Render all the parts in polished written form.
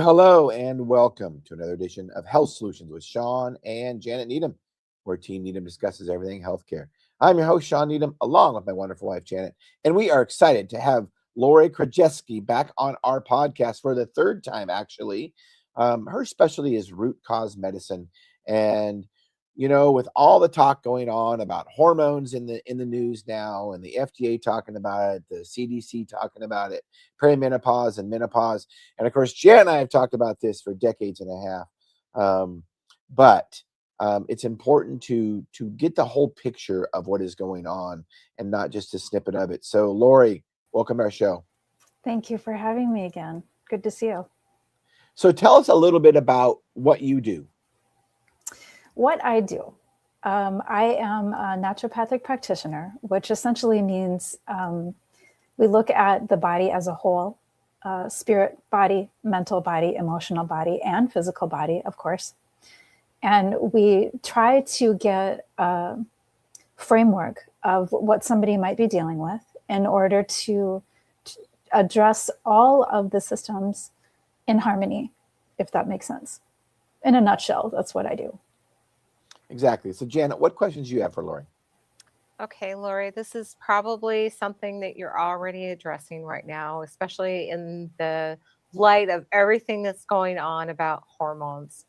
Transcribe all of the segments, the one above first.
hello, and welcome to another edition of Health Solutions with Shawn and Janet Needham, where Team Needham discusses everything healthcare. I'm your host, Shawn Needham, along with my wonderful wife, Janet, and we are excited to have Lori Krajewski back on our podcast for the third time, actually. Her specialty is root cause medicine, and with all the talk going on about hormones in the news now, and the FDA talking about it, the CDC talking about it, perimenopause and menopause, and of course, Jan and I have talked about this for decades and a half. But it's important to get the whole picture of what is going on, and not just a snippet of it. So, Lori, welcome to our show. Thank you for having me again. Good to see you. So, tell us a little bit about what you do. What I do. I am a naturopathic practitioner, which essentially means we look at the body as a whole, spirit body, mental body, emotional body, and physical body, of course. And we try to get a framework of what somebody might be dealing with in order to address all of the systems in harmony, if that makes sense. In a nutshell, that's what I do. Exactly. So, Janet, what questions do you have for Lori? Okay, Lori, this is probably something that you're already addressing right now, especially in the light of everything that's going on about hormones.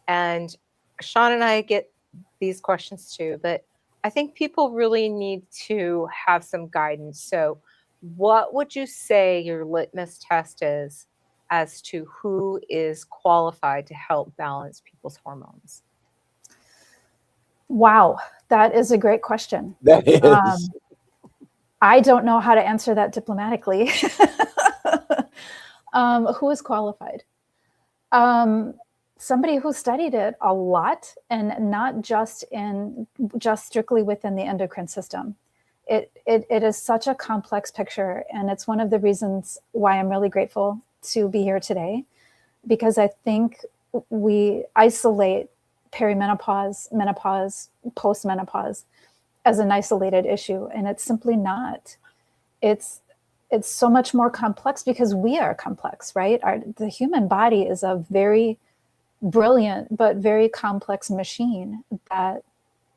And Shawn and I get these questions too, but I think people really need to have some guidance. So what would you say your litmus test is as to who is qualified to help balance people's hormones? Wow, that is a great question. That is. I don't know how to answer that diplomatically. Who is qualified? Somebody who studied it a lot, and not just strictly within the endocrine system. It is such a complex picture, and it's one of the reasons why I'm really grateful to be here today, because I think we isolate perimenopause, menopause, postmenopause as an isolated issue, and it's simply not. It's so much more complex because we are complex, right? The human body is a very brilliant but very complex machine that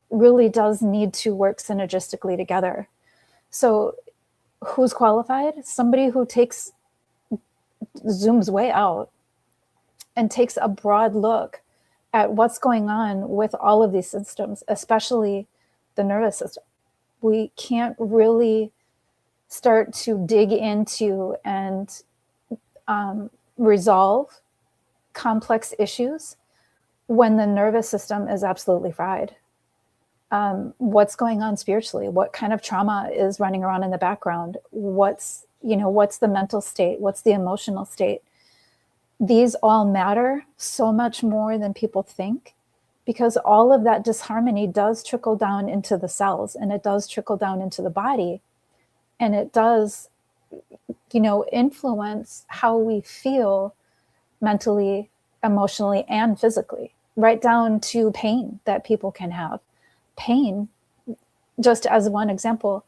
really does need to work synergistically together. So who's qualified? Somebody who zooms way out and takes a broad look at what's going on with all of these systems, especially the nervous system. We can't really start to dig into and resolve complex issues when the nervous system is absolutely fried. What's going on spiritually? What kind of trauma is running around in the background? What's the mental state? What's the emotional state? These all matter so much more than people think, because all of that disharmony does trickle down into the cells, and it does trickle down into the body, and it does, influence how we feel mentally, emotionally, and physically, right down to pain that people can have. Pain, just as one example,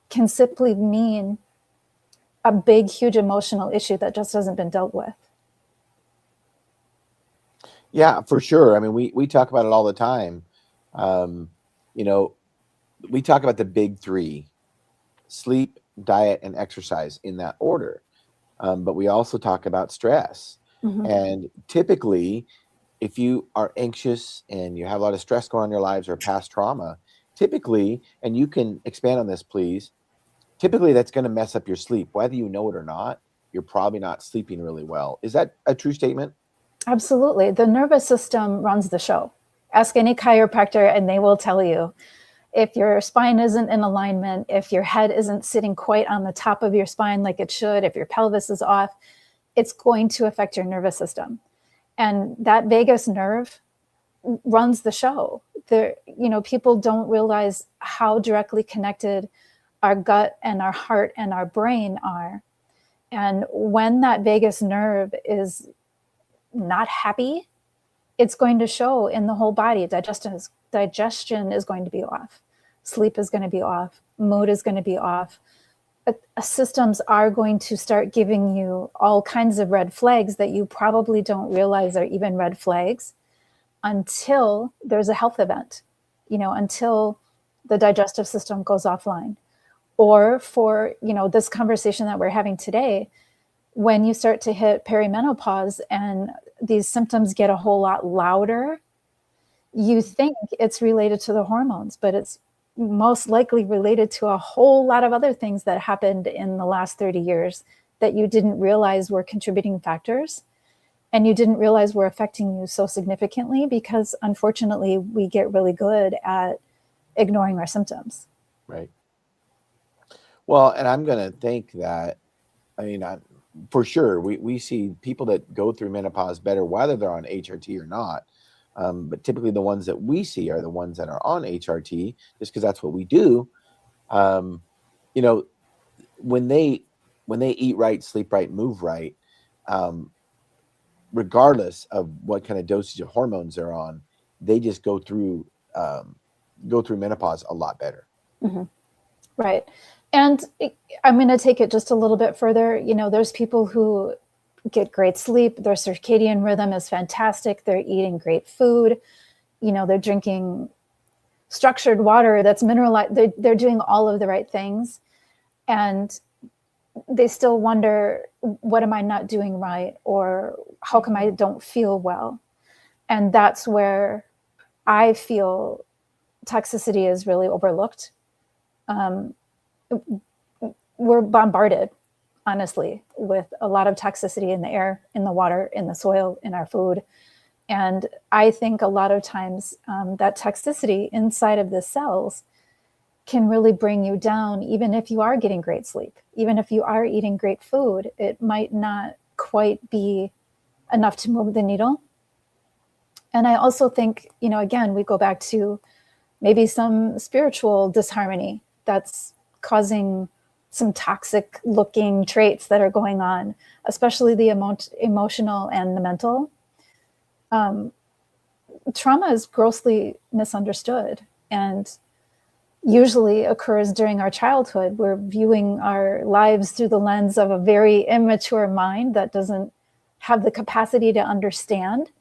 can simply mean a big, huge emotional issue that just hasn't been dealt with. Yeah, for sure. I mean, we talk about it all the time. We talk about the big three: sleep, diet, and exercise, in that order. But we also talk about stress. Mm-hmm. And typically, if you are anxious and you have a lot of stress going on in your lives or past trauma, typically, and you can expand on this, please, typically that's going to mess up your sleep. Whether you know it or not, you're probably not sleeping really well. Is that a true statement? Absolutely. The nervous system runs the show. Ask any chiropractor and they will tell you, if your spine isn't in alignment, if your head isn't sitting quite on the top of your spine like it should, if your pelvis is off, it's going to affect your nervous system. And that vagus nerve runs the show. People don't realize how directly connected our gut and our heart and our brain are. And when that vagus nerve is not happy, it's going to show in the whole body. Digestion is going to be off. Sleep is going to be off. Mood is going to be off. systems are going to start giving you all kinds of red flags that you probably don't realize are even red flags until there's a health event, until the digestive system goes offline. Or for, this conversation that we're having today, when you start to hit perimenopause and these symptoms get a whole lot louder, you think it's related to the hormones, but it's most likely related to a whole lot of other things that happened in the last 30 years that you didn't realize were contributing factors, and you didn't realize were affecting you so significantly, because unfortunately we get really good at ignoring our symptoms. Right. Well, and I'm going to think that, for sure, we see people that go through menopause better, whether they're on HRT or not. But typically the ones that we see are the ones that are on HRT, just because that's what we do. When they eat right, sleep right, move right, regardless of what kind of dosage of hormones they're on, they just go through menopause a lot better. Mm-hmm. Right. And I'm going to take it just a little bit further. There's people who get great sleep. Their circadian rhythm is fantastic. They're eating great food. They're drinking structured water that's mineralized. They're doing all of the right things. And they still wonder, what am I not doing right? Or how come I don't feel well? And that's where I feel toxicity is really overlooked. We're bombarded, honestly, with a lot of toxicity in the air, in the water, in the soil, in our food. And I think a lot of times that toxicity inside of the cells can really bring you down, even if you are getting great sleep, even if you are eating great food. It might not quite be enough to move the needle. And I also think, again, we go back to maybe some spiritual disharmony that's causing some toxic looking traits that are going on, especially the emotional and the mental. Trauma is grossly misunderstood and usually occurs during our childhood. We're viewing our lives through the lens of a very immature mind that doesn't have the capacity to understand,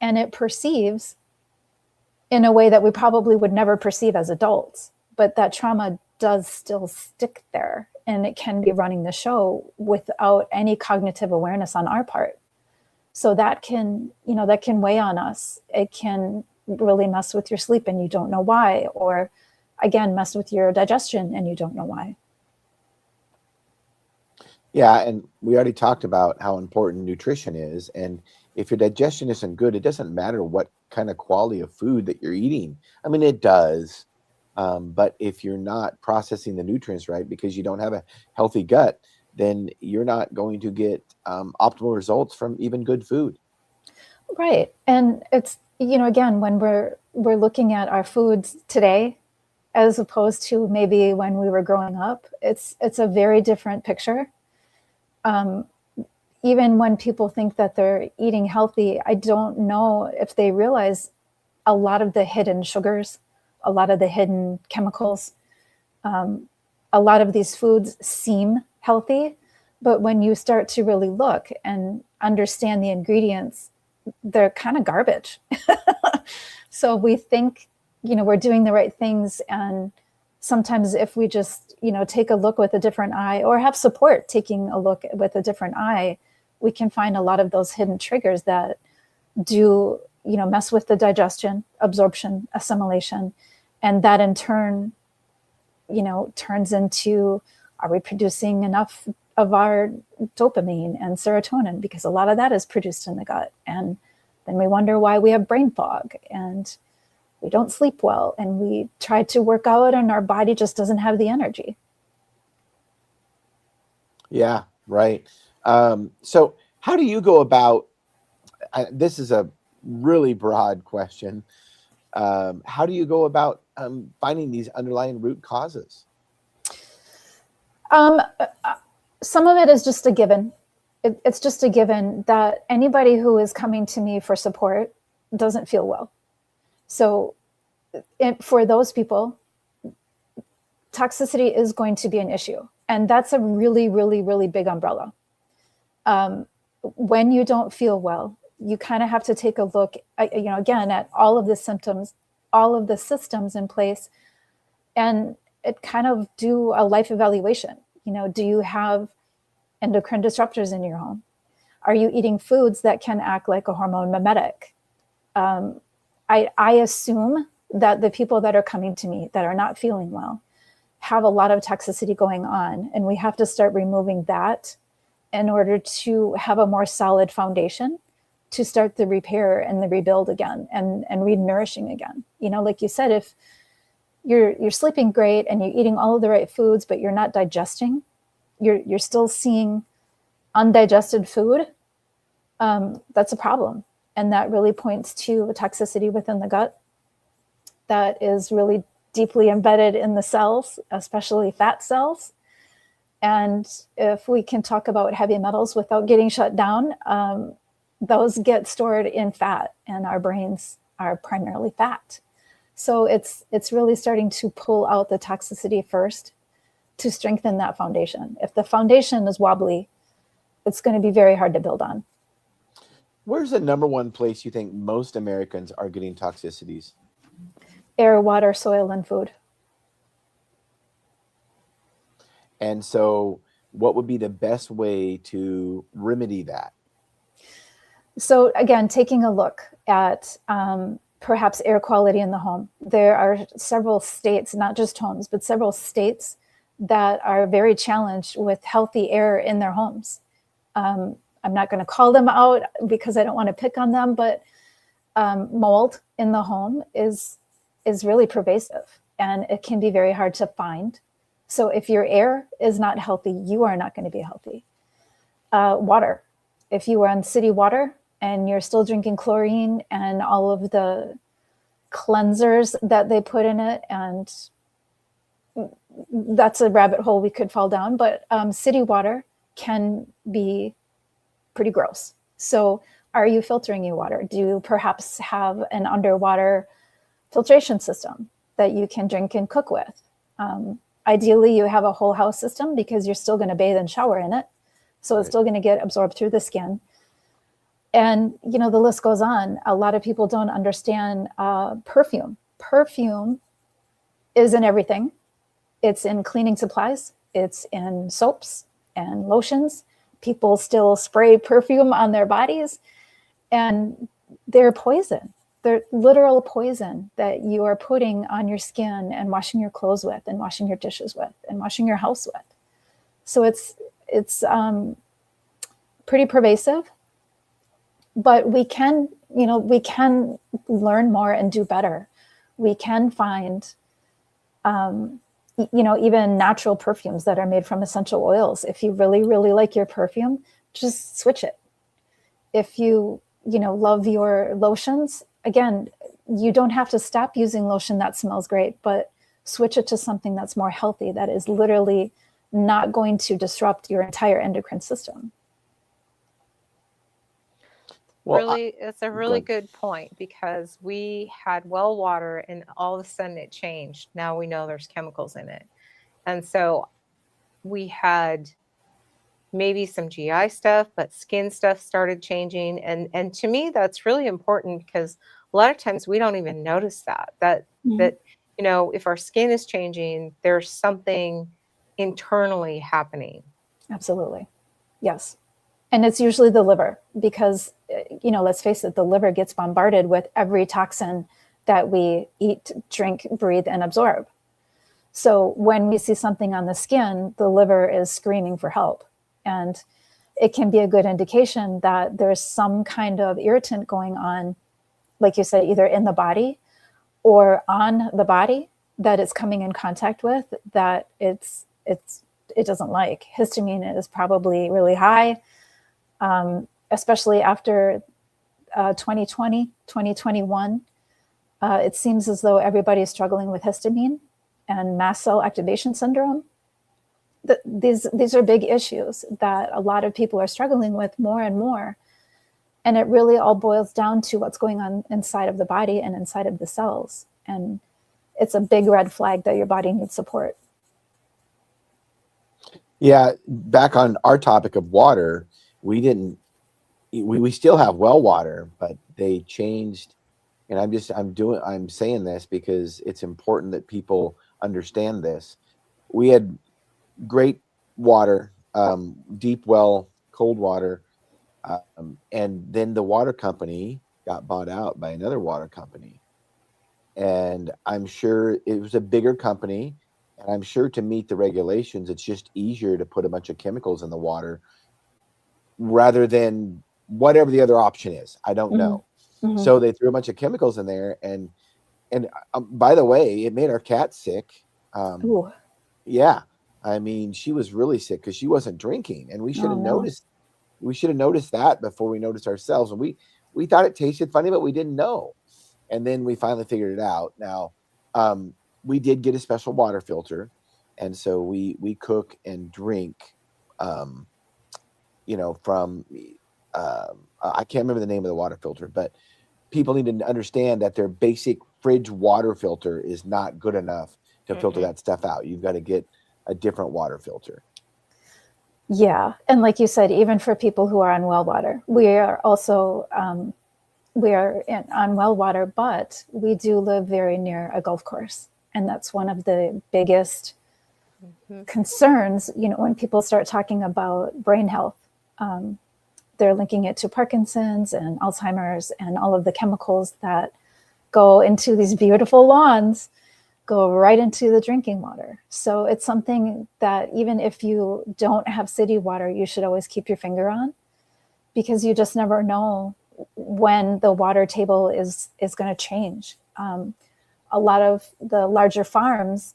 and it perceives in a way that we probably would never perceive as adults. But that trauma does still stick there, and it can be running the show without any cognitive awareness on our part. So that can weigh on us. It can really mess with your sleep and you don't know why, or again, mess with your digestion and you don't know why. Yeah, and we already talked about how important nutrition is. And if your digestion isn't good, it doesn't matter what kind of quality of food that you're eating. It does. But if you're not processing the nutrients right because you don't have a healthy gut, then you're not going to get optimal results from even good food. Right. And it's, again, when we're looking at our foods today, as opposed to maybe when we were growing up, it's a very different picture. Even when people think that they're eating healthy, I don't know if they realize a lot of the hidden sugars, a lot of the hidden chemicals, a lot of these foods seem healthy, but when you start to really look and understand the ingredients, they're kind of garbage. So we think, we're doing the right things. And sometimes if we just, take a look with a different eye, or have support taking a look with a different eye, we can find a lot of those hidden triggers that do, mess with the digestion, absorption, assimilation. And that in turn, turns into, are we producing enough of our dopamine and serotonin? Because a lot of that is produced in the gut. And then we wonder why we have brain fog and we don't sleep well, and we try to work out and our body just doesn't have the energy. Yeah, right. So how do you go about, this is a really broad question. How do you go about finding these underlying root causes? Some of it is just a given. It's just a given that anybody who is coming to me for support doesn't feel well. So for those people, toxicity is going to be an issue. And that's a really, really, really big umbrella. When you don't feel well, you kind of have to take a look, again, at all of the symptoms, all of the systems in place, and it kind of do a life evaluation. Do you have endocrine disruptors in your home? Are you eating foods that can act like a hormone mimetic? I assume that the people that are coming to me that are not feeling well have a lot of toxicity going on, and we have to start removing that in order to have a more solid foundation to start the repair and the rebuild again and re-nourishing again. Like you said, if you're sleeping great and you're eating all of the right foods, but you're not digesting, you're still seeing undigested food, that's a problem. And that really points to a toxicity within the gut that is really deeply embedded in the cells, especially fat cells. And if we can talk about heavy metals without getting shut down, those get stored in fat, and our brains are primarily fat. So it's really starting to pull out the toxicity first to strengthen that foundation. If the foundation is wobbly, it's going to be very hard to build on. Where's the number one place you think most Americans are getting toxicities? Air, water, soil, and food. And so what would be the best way to remedy that? So again, taking a look at perhaps air quality in the home. There are several states, not just homes, but several states that are very challenged with healthy air in their homes. I'm not going to call them out because I don't want to pick on them, but mold in the home is really pervasive, and it can be very hard to find. So if your air is not healthy, you are not going to be healthy. Water. If you are on city water and you're still drinking chlorine and all of the cleansers that they put in it, and that's a rabbit hole we could fall down, but city water can be pretty gross. So are you filtering your water? Do you perhaps have an underwater filtration system that you can drink and cook with? Ideally, you have a whole house system because you're still going to bathe and shower in it. So it's still going to get absorbed through the skin. And, the list goes on. A lot of people don't understand perfume. Perfume is in everything. It's in cleaning supplies. It's in soaps and lotions. People still spray perfume on their bodies, and they're poison. They're literal poison that you are putting on your skin and washing your clothes with and washing your dishes with and washing your house with. So it's pretty pervasive, but we can learn more and do better. We can find, even natural perfumes that are made from essential oils. If you really, really like your perfume, just switch it. If you love your lotions, again, you don't have to stop using lotion that smells great, but switch it to something that's more healthy, that is literally not going to disrupt your entire endocrine system. Well, it's a really good point, because we had well water and all of a sudden it changed. Now we know there's chemicals in it. And so we had maybe some GI stuff, but skin stuff started changing. And to me, that's really important, because a lot of times we don't even notice that if our skin is changing, there's something internally happening. Absolutely. Yes. And it's usually the liver, because, let's face it, the liver gets bombarded with every toxin that we eat, drink, breathe, and absorb. So when we see something on the skin, the liver is screaming for help. And it can be a good indication that there's some kind of irritant going on, like you said, either in the body or on the body that it's coming in contact with, that it doesn't like. Histamine is probably really high, especially after 2020, 2021. It seems as though everybody's struggling with histamine and mast cell activation syndrome. These are big issues that a lot of people are struggling with more and more. And it really all boils down to what's going on inside of the body and inside of the cells. And it's a big red flag that your body needs support. Yeah, back on our topic of water, we still have well water, but they changed. And I'm saying this because it's important that people understand this. We had great water, deep well, cold water. And then the water company got bought out by another water company. And I'm sure it was a bigger company. And I'm sure to meet the regulations, it's just easier to put a bunch of chemicals in the water rather than whatever the other option is. I don't know. Mm-hmm. So they threw a bunch of chemicals in there. And by the way, it made our cat sick. Ooh. Yeah. I mean, she was really sick because she wasn't drinking. And we should have noticed. We should have noticed that before we noticed ourselves. And we thought it tasted funny, but we didn't know. And then we finally figured it out. Now, we did get a special water filter, and so we cook and drink, from I can't remember the name of the water filter, but people need to understand that their basic fridge water filter is not good enough to filter that stuff out. You've got to get a different water filter. Yeah. And like you said, even for people who are on well water, we are also, on well water, but we do live very near a golf course. And that's one of the biggest concerns, when people start talking about brain health. They're linking it to Parkinson's and Alzheimer's, and all of the chemicals that go into these beautiful lawns go right into the drinking water. So it's something that even if you don't have city water, you should always keep your finger on, because you just never know when the water table is going to change. A lot of the larger farms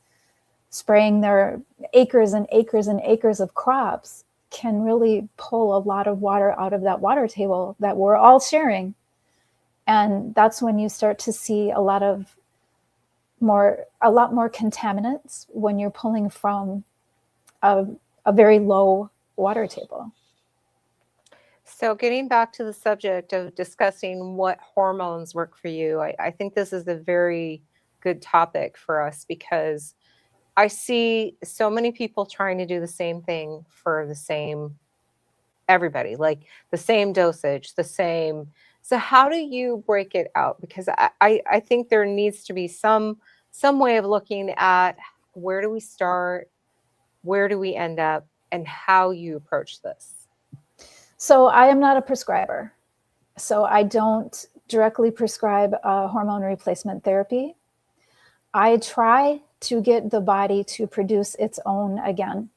spraying their acres and acres and acres of crops can really pull a lot of water out of that water table that we're all sharing. And that's when you start to see a lot more contaminants when you're pulling from a very low water table. So getting back to the subject of discussing what hormones work for you, I think this is a very good topic for us, because I see so many people trying to do the same thing for everybody, like the same dosage, the same. So how do you break it out? Because I think there needs to be some way of looking at where do we start, where do we end up, and how you approach this. So I am not a prescriber. So I don't directly prescribe hormone replacement therapy. I try to get the body to produce its own again,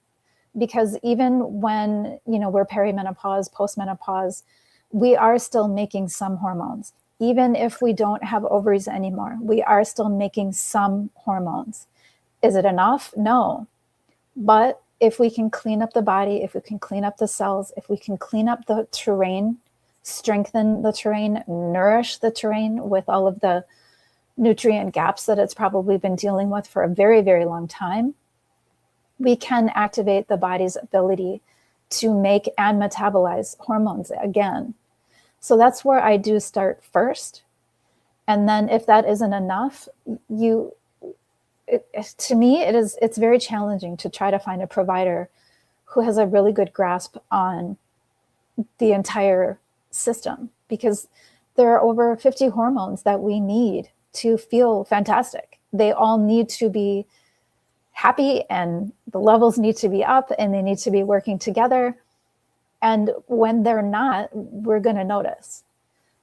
because even when, we're perimenopause, postmenopause, we are still making some hormones. Even if we don't have ovaries anymore, we are still making some hormones. Is it enough? No. But if we can clean up the body, if we can clean up the cells, if we can clean up the terrain, strengthen the terrain, nourish the terrain with all of the nutrient gaps that it's probably been dealing with for a very, very long time, we can activate the body's ability to make and metabolize hormones again. So that's where I do start first. And then if that isn't enough, to me, it's very challenging to try to find a provider who has a really good grasp on the entire system, because there are over 50 hormones that we need to feel fantastic. They all need to be happy, and the levels need to be up, and they need to be working together. And when they're not, we're going to notice.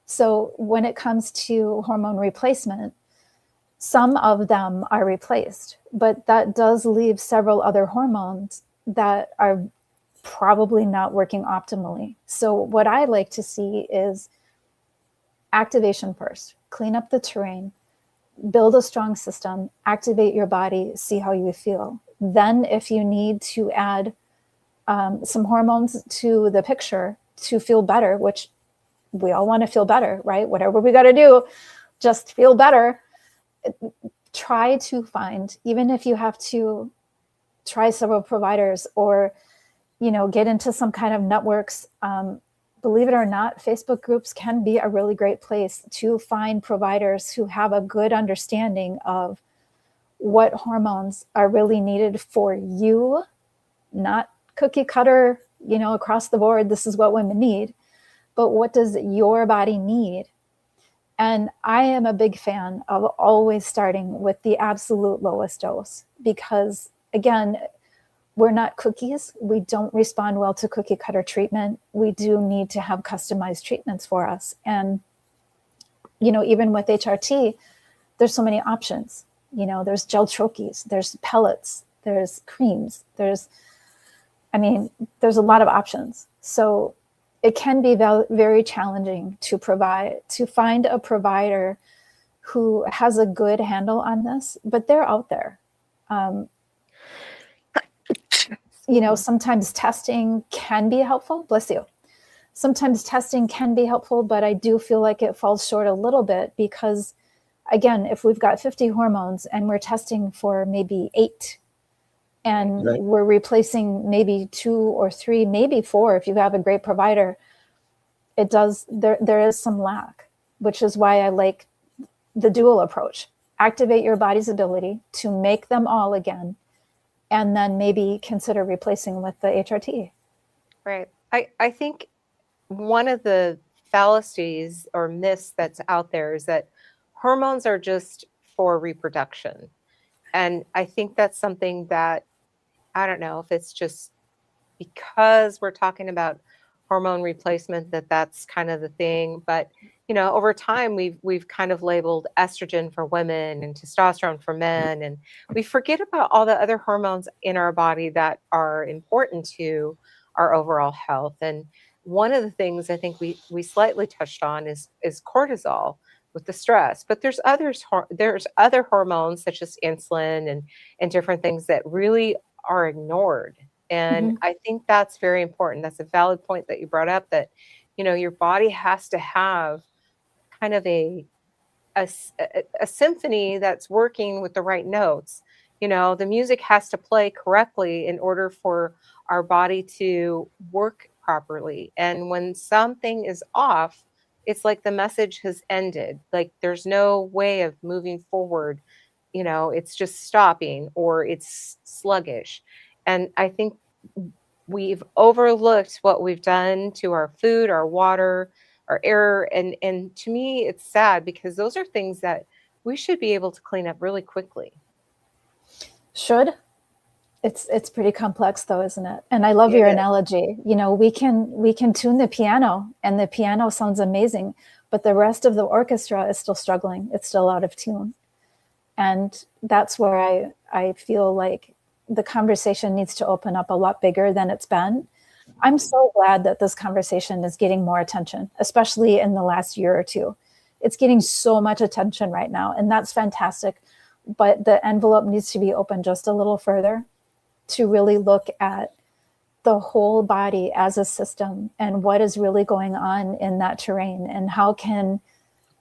So when it comes to hormone replacement, some of them are replaced, but that does leave several other hormones that are probably not working optimally. So what I like to see is activation first, clean up the terrain, build a strong system, activate your body, see how you feel. Then if you need to add some hormones to the picture to feel better, which we all want to feel better, right? Whatever we got to do, just feel better. Try to find, even if you have to try several providers or, get into some kind of networks. Believe it or not, Facebook groups can be a really great place to find providers who have a good understanding of what hormones are really needed for you, not cookie cutter, across the board, this is what women need. But what does your body need? And I am a big fan of always starting with the absolute lowest dose, because again, we're not cookies. We don't respond well to cookie cutter treatment. We do need to have customized treatments for us. And, even with HRT, there's so many options. There's gel troches, there's pellets, there's creams, there's a lot of options. So it can be very challenging to find a provider who has a good handle on this, but they're out there. Sometimes testing can be helpful. Bless you. Sometimes testing can be helpful, but I do feel like it falls short a little bit, because again, if we've got 50 hormones and we're testing for maybe 8, and Right. we're replacing maybe 2 or 3, maybe 4, if you have a great provider, there is some lack, which is why I like the dual approach. Activate your body's ability to make them all again, and then maybe consider replacing with the HRT. Right. I think one of the fallacies or myths that's out there is that hormones are just for reproduction. And I think that's something that, I don't know if it's just because we're talking about hormone replacement that's kind of the thing. But over time we've kind of labeled estrogen for women and testosterone for men, and we forget about all the other hormones in our body that are important to our overall health. And one of the things I think we slightly touched on is cortisol with the stress, but there's other hormones such as insulin and different things that really are ignored. And I think that's very important. That's a valid point that you brought up, that your body has to have kind of a symphony that's working with the right notes. The music has to play correctly in order for our body to work properly. And when something is off, it's like the message has ended. Like there's no way of moving forward. It's just stopping, or it's sluggish. And I think we've overlooked what we've done to our food, our water, our air. And to me, it's sad, because those are things that we should be able to clean up really quickly. Should. It's pretty complex though, isn't it? And I love your analogy. We can tune the piano, and the piano sounds amazing, but the rest of the orchestra is still struggling. It's still out of tune. And that's where I feel like the conversation needs to open up a lot bigger than it's been. I'm so glad that this conversation is getting more attention, especially in the last year or two. It's getting so much attention right now, and that's fantastic. But the envelope needs to be opened just a little further to really look at the whole body as a system and what is really going on in that terrain, and how can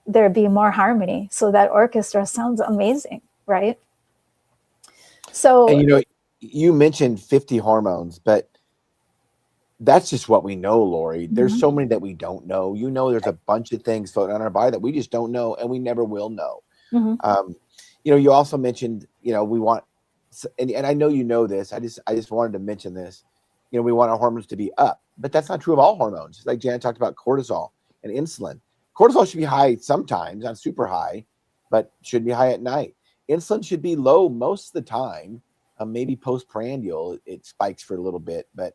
there be more harmony so that orchestra sounds amazing, right? So, and you mentioned 50 hormones, but that's just what we know, Lori. There's so many that we don't know. There's a bunch of things floating on our body that we just don't know, and we never will know. You also mentioned, we want, and I know this. I just wanted to mention this. We want our hormones to be up, but that's not true of all hormones. Like Janet talked about cortisol and insulin. Cortisol should be high sometimes, not super high, but should be high at night. Insulin should be low most of the time. Maybe postprandial, it spikes for a little bit, but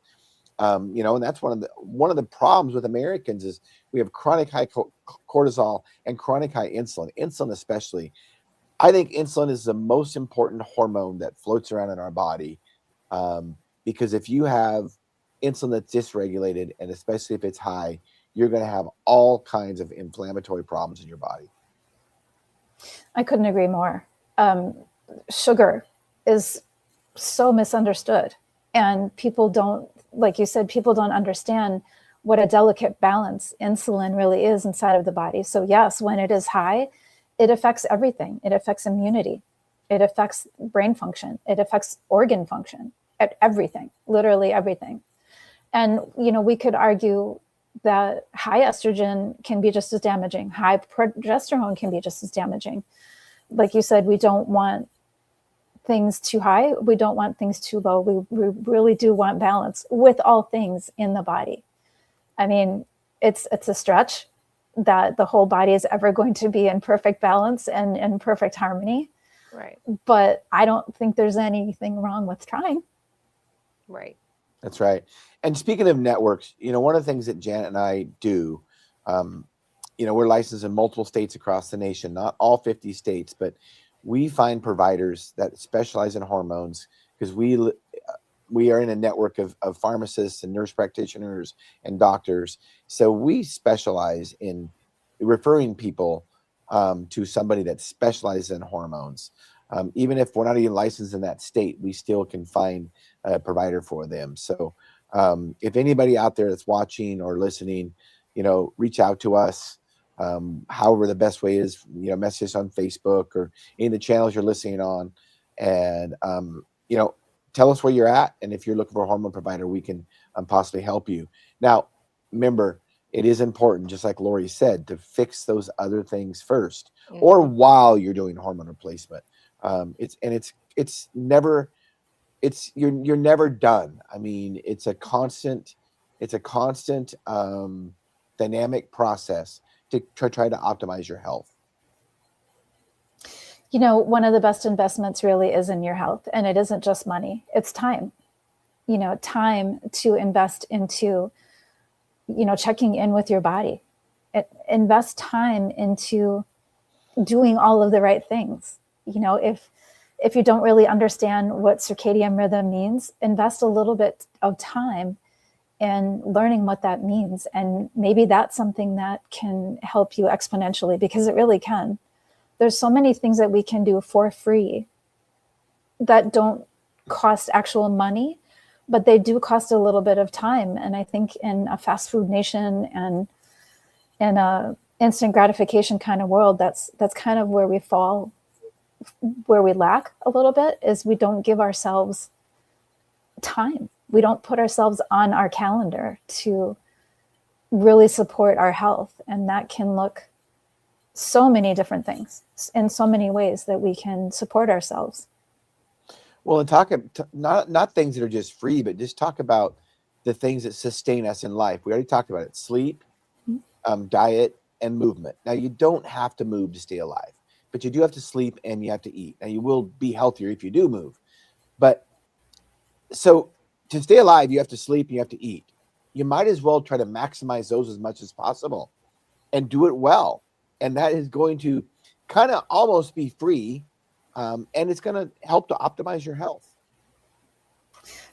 and that's one of the problems with Americans is we have chronic high cortisol and chronic high insulin. Insulin especially. I think insulin is the most important hormone that floats around in our body, because if you have insulin that's dysregulated, and especially if it's high, you're going to have all kinds of inflammatory problems in your body. I couldn't agree more. Sugar is so misunderstood, and people don't, like you said, people don't understand what a delicate balance insulin really is inside of the body. So yes, when it is high, it affects everything. It affects immunity. It affects brain function. It affects organ function, everything, literally everything. And, we could argue that high estrogen can be just as damaging. High progesterone can be just as damaging. Like you said, we don't want things too high. We don't want things too low. We really do want balance with all things in the body. I mean, it's a stretch that the whole body is ever going to be in perfect balance and in perfect harmony. Right. But I don't think there's anything wrong with trying. Right. That's right. And speaking of networks, one of the things that Janet and I do, we're licensed in multiple states across the nation, not all 50 states, but we find providers that specialize in hormones because we are in a network of pharmacists and nurse practitioners and doctors. So we specialize in referring people to somebody that specializes in hormones. Even if we're not even licensed in that state, we still can find a provider for them. So if anybody out there that's watching or listening, reach out to us. However, the best way is, message us on Facebook or any of the channels you're listening on. And, tell us where you're at. And if you're looking for a hormone provider, we can possibly help you. Now, remember, it is important, just like Lori said, to fix those other things first or while you're doing hormone replacement. You're never done. I mean, it's a constant dynamic process to try to optimize your health. One of the best investments really is in your health, and it isn't just money, it's time. Time to invest into, checking in with your body. Invest time into doing all of the right things. If you don't really understand what circadian rhythm means, invest a little bit of time in learning what that means. And maybe that's something that can help you exponentially, because it really can. There's so many things that we can do for free that don't cost actual money, but they do cost a little bit of time. And I think in a fast food nation and in a instant gratification kind of world, that's kind of where we fall, where we lack a little bit, is we don't give ourselves time. We don't put ourselves on our calendar to really support our health. And that can look so many different things in so many ways that we can support ourselves. Well, and not things that are just free, but just talk about the things that sustain us in life. We already talked about it: sleep, diet, and movement. Now, you don't have to move to stay alive, but you do have to sleep and you have to eat. Now, you will be healthier if you do move. But so to stay alive, you have to sleep and you have to eat. You might as well try to maximize those as much as possible and do it well. And that is going to kind of almost be free. And it's going to help to optimize your health.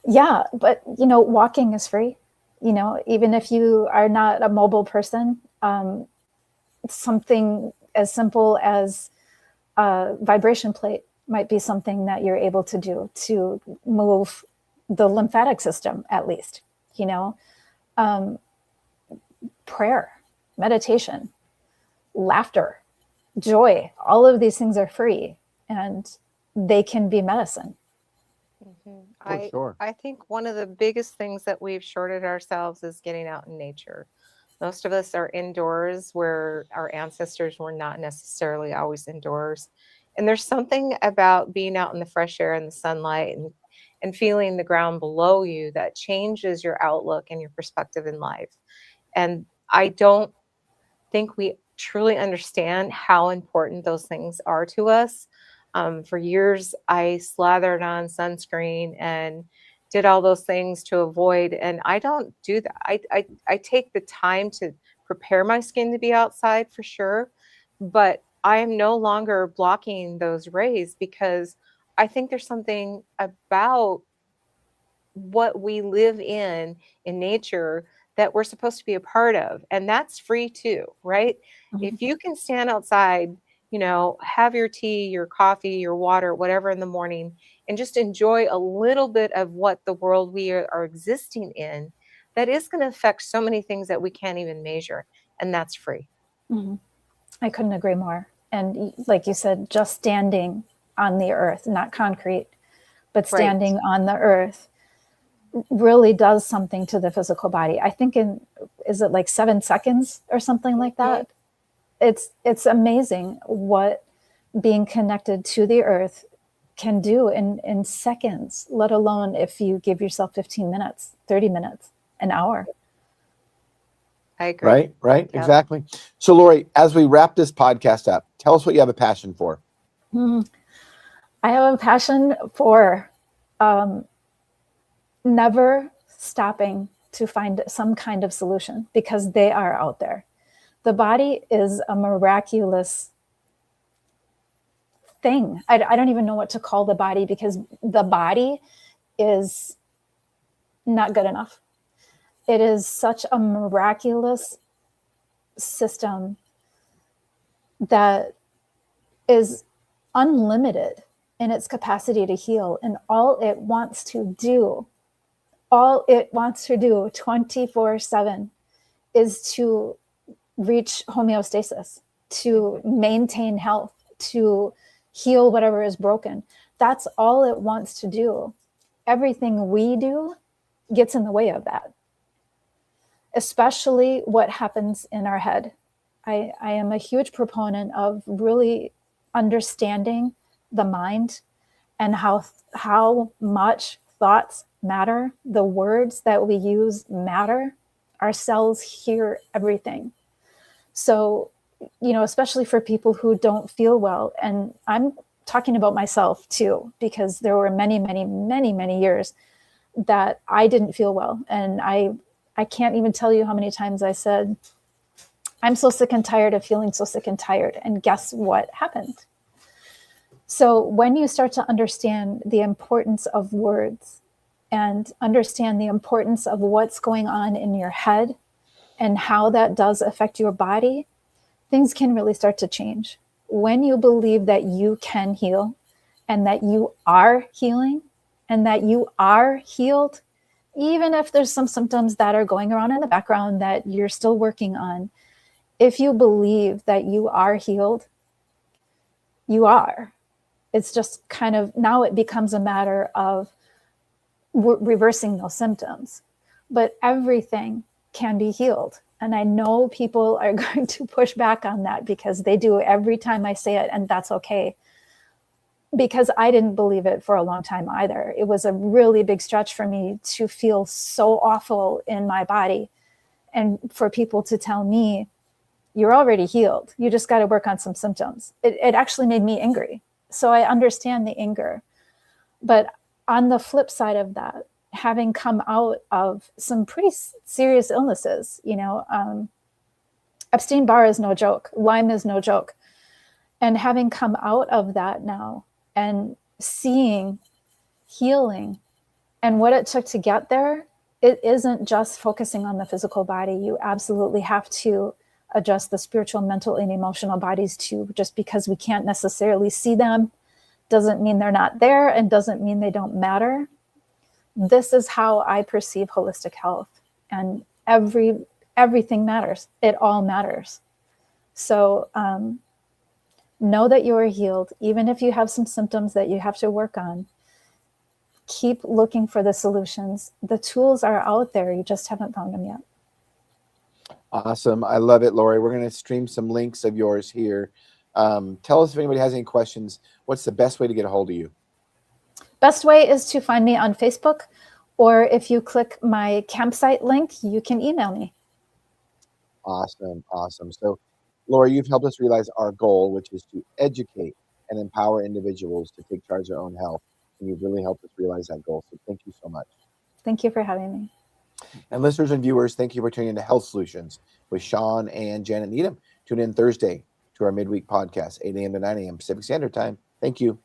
Yeah, but walking is free. Even if you are not a mobile person, something as simple as a vibration plate might be something that you're able to do to move the lymphatic system, at least. Prayer, meditation, laughter, joy, all of these things are free and they can be medicine. Sure. I think one of the biggest things that we've shorted ourselves is getting out in nature. Most of us are indoors, where our ancestors were not necessarily always indoors. And there's something about being out in the fresh air and the sunlight and feeling the ground below you that changes your outlook and your perspective in life. And I don't think we truly understand how important those things are to us. For years, I slathered on sunscreen and did all those things to avoid, and I don't do that. I take the time to prepare my skin to be outside for sure, but I am no longer blocking those rays because I think there's something about what we live in nature that we're supposed to be a part of. And that's free too, right? Mm-hmm. If you can stand outside, have your tea, your coffee, your water, whatever in the morning, and just enjoy a little bit of what the world we are existing in, that is going to affect so many things that we can't even measure. And that's free. Mm-hmm. I couldn't agree more. And like you said, just standing on the earth, not concrete, but standing on the earth really does something to the physical body. I think is it like 7 seconds or something like that? It's amazing what being connected to the earth can do in seconds, let alone if you give yourself 15 minutes, 30 minutes, an hour. I agree. Right. Yep. Exactly. So Lori, as we wrap this podcast up, tell us what you have a passion for. I have a passion for never stopping to find some kind of solution, because they are out there. The body is a miraculous thing. I don't even know what to call the body, because the body is not good enough. It is such a miraculous system that is unlimited in its capacity to heal. And all it wants to do 24/7 is to reach homeostasis, to maintain health, to heal whatever is broken. That's all it wants to do. Everything we do gets in the way of that, especially what happens in our head. I am a huge proponent of really understanding the mind and how much thoughts matter. The words that we use matter. Our cells hear everything. So, especially for people who don't feel well, and I'm talking about myself too, because there were many, many, many, many years that I didn't feel well. And I can't even tell you how many times I said, I'm so sick and tired of feeling so sick and tired. And guess what happened? So when you start to understand the importance of words and understand the importance of what's going on in your head and how that does affect your body, things can really start to change. When you believe that you can heal and that you are healing and that you are healed, even if there's some symptoms that are going around in the background that you're still working on, if you believe that you are healed, you are. It's just kind of, now it becomes a matter of reversing those symptoms. But everything can be healed. And I know people are going to push back on that, because they do every time I say it, and that's okay. Because I didn't believe it for a long time either. It was a really big stretch for me to feel so awful in my body, and for people to tell me, you're already healed, you just got to work on some symptoms. It actually made me angry. So I understand the anger. But on the flip side of that, having come out of some pretty serious illnesses, Epstein-Barr is no joke, Lyme is no joke. And having come out of that now and seeing healing and what it took to get there, it isn't just focusing on the physical body. You absolutely have to adjust the spiritual, mental, and emotional bodies too. Just because we can't necessarily see them doesn't mean they're not there, and doesn't mean they don't matter. This is how I perceive holistic health, and everything matters. It all matters. So know that you are healed, even if you have some symptoms that you have to work on. Keep looking for the solutions. The tools are out there. You just haven't found them yet. Awesome. I love it, Lori. We're going to stream some links of yours here. Tell us if anybody has any questions. What's the best way to get a hold of you? Best way is to find me on Facebook, or if you click my campsite link, you can email me. Awesome. So, Lori, you've helped us realize our goal, which is to educate and empower individuals to take charge of their own health. And you've really helped us realize that goal. So thank you so much. Thank you for having me. And listeners and viewers, thank you for tuning into Health Solutions with Shawn and Janet Needham. Tune in Thursday to our midweek podcast, 8 a.m. to 9 a.m. Pacific Standard Time. Thank you.